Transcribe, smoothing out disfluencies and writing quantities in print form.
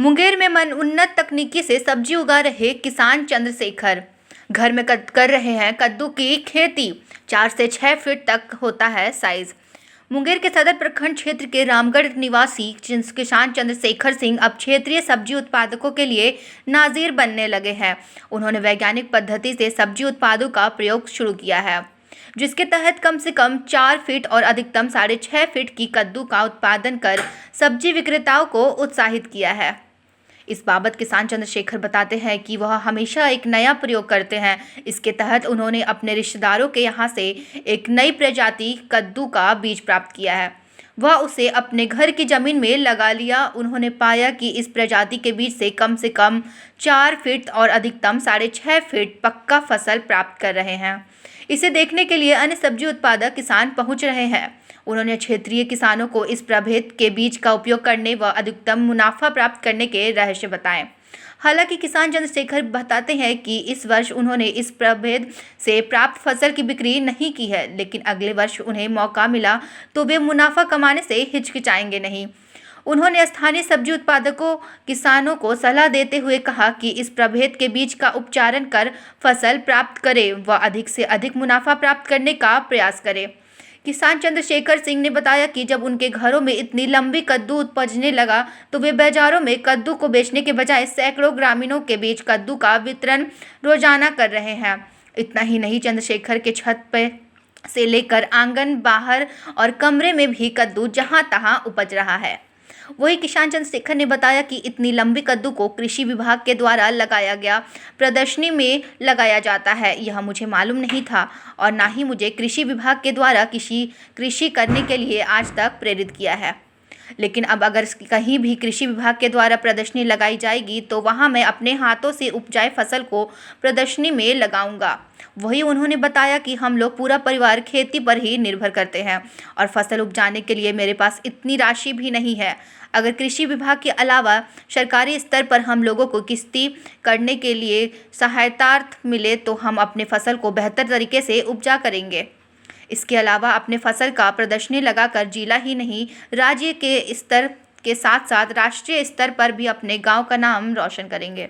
मुंगेर में मन उन्नत तकनीकी से सब्जी उगा रहे किसान चंद्रशेखर घर में कर रहे हैं कद्दू की खेती। 4 से 6 फीट तक होता है साइज। मुंगेर के सदर प्रखंड क्षेत्र के रामगढ़ निवासी किसान चंद्रशेखर सिंह अब क्षेत्रीय सब्जी उत्पादकों के लिए नाजीर बनने लगे हैं। उन्होंने वैज्ञानिक पद्धति से सब्जी उत्पादों का प्रयोग शुरू किया है, जिसके तहत कम से कम 4 फीट और अधिकतम 6.5 फीट की कद्दू का उत्पादन कर सब्जी विक्रेताओं को उत्साहित किया है। इस बाबत किसान चंद्रशेखर बताते हैं कि वह हमेशा एक नया प्रयोग करते हैं। इसके तहत उन्होंने अपने रिश्तेदारों के यहाँ से एक नई प्रजाति कद्दू का बीज प्राप्त किया है। वह उसे अपने घर की जमीन में लगा लिया। उन्होंने पाया कि इस प्रजाति के बीज से कम 4 फीट और अधिकतम 6.5 फीट पक्का फसल प्राप्त कर रहे हैं। इसे देखने के लिए अन्य सब्जी उत्पादक किसान पहुंच रहे हैं। उन्होंने क्षेत्रीय किसानों को इस प्रभेद के बीज का उपयोग करने व अधिकतम मुनाफा प्राप्त करने के रहस्य बताएं। हालांकि किसान चंद्रशेखर बताते हैं कि इस वर्ष उन्होंने इस प्रभेद से प्राप्त फसल की बिक्री नहीं की है, लेकिन अगले वर्ष उन्हें मौका मिला तो वे मुनाफा कमाने से हिचकिचाएंगे नहीं। उन्होंने स्थानीय सब्जी उत्पादकों किसानों को सलाह देते हुए कहा कि इस प्रभेद के बीज का उपचारण कर फसल प्राप्त करें व अधिक से अधिक मुनाफा प्राप्त करने का प्रयास करें। किसान चंद्रशेखर सिंह ने बताया कि जब उनके घरों में इतनी लंबी कद्दू उपजने लगा तो वे बाजारों में कद्दू को बेचने के बजाय सैकड़ों ग्रामीणों के बीच कद्दू का वितरण रोजाना कर रहे हैं। इतना ही नहीं, चंद्रशेखर के छत पर से लेकर आंगन, बाहर और कमरे में भी कद्दू जहां तहां उपज रहा है। वही किसान चंद्रशेखर ने बताया कि इतनी लंबी कद्दू को कृषि विभाग के द्वारा लगाया गया प्रदर्शनी में लगाया जाता है, यह मुझे मालूम नहीं था और ना ही मुझे कृषि विभाग के द्वारा कृषि करने के लिए आज तक प्रेरित किया है। लेकिन अब अगर कहीं भी कृषि विभाग के द्वारा प्रदर्शनी लगाई जाएगी तो वहां मैं अपने हाथों से उपजाए फसल को प्रदर्शनी में लगाऊंगा। वही उन्होंने बताया कि हम लोग पूरा परिवार खेती पर ही निर्भर करते हैं और फसल उपजाने के लिए मेरे पास इतनी राशि भी नहीं है। अगर कृषि विभाग के अलावा सरकारी स्तर पर हम लोगों को किस्ती करने के लिए सहायतार्थ मिले तो हम अपने फसल को बेहतर तरीके से उपजा करेंगे। इसके अलावा अपने फसल का प्रदर्शनी लगाकर जिला ही नहीं, राज्य के स्तर के साथ साथ राष्ट्रीय स्तर पर भी अपने गांव का नाम रोशन करेंगे।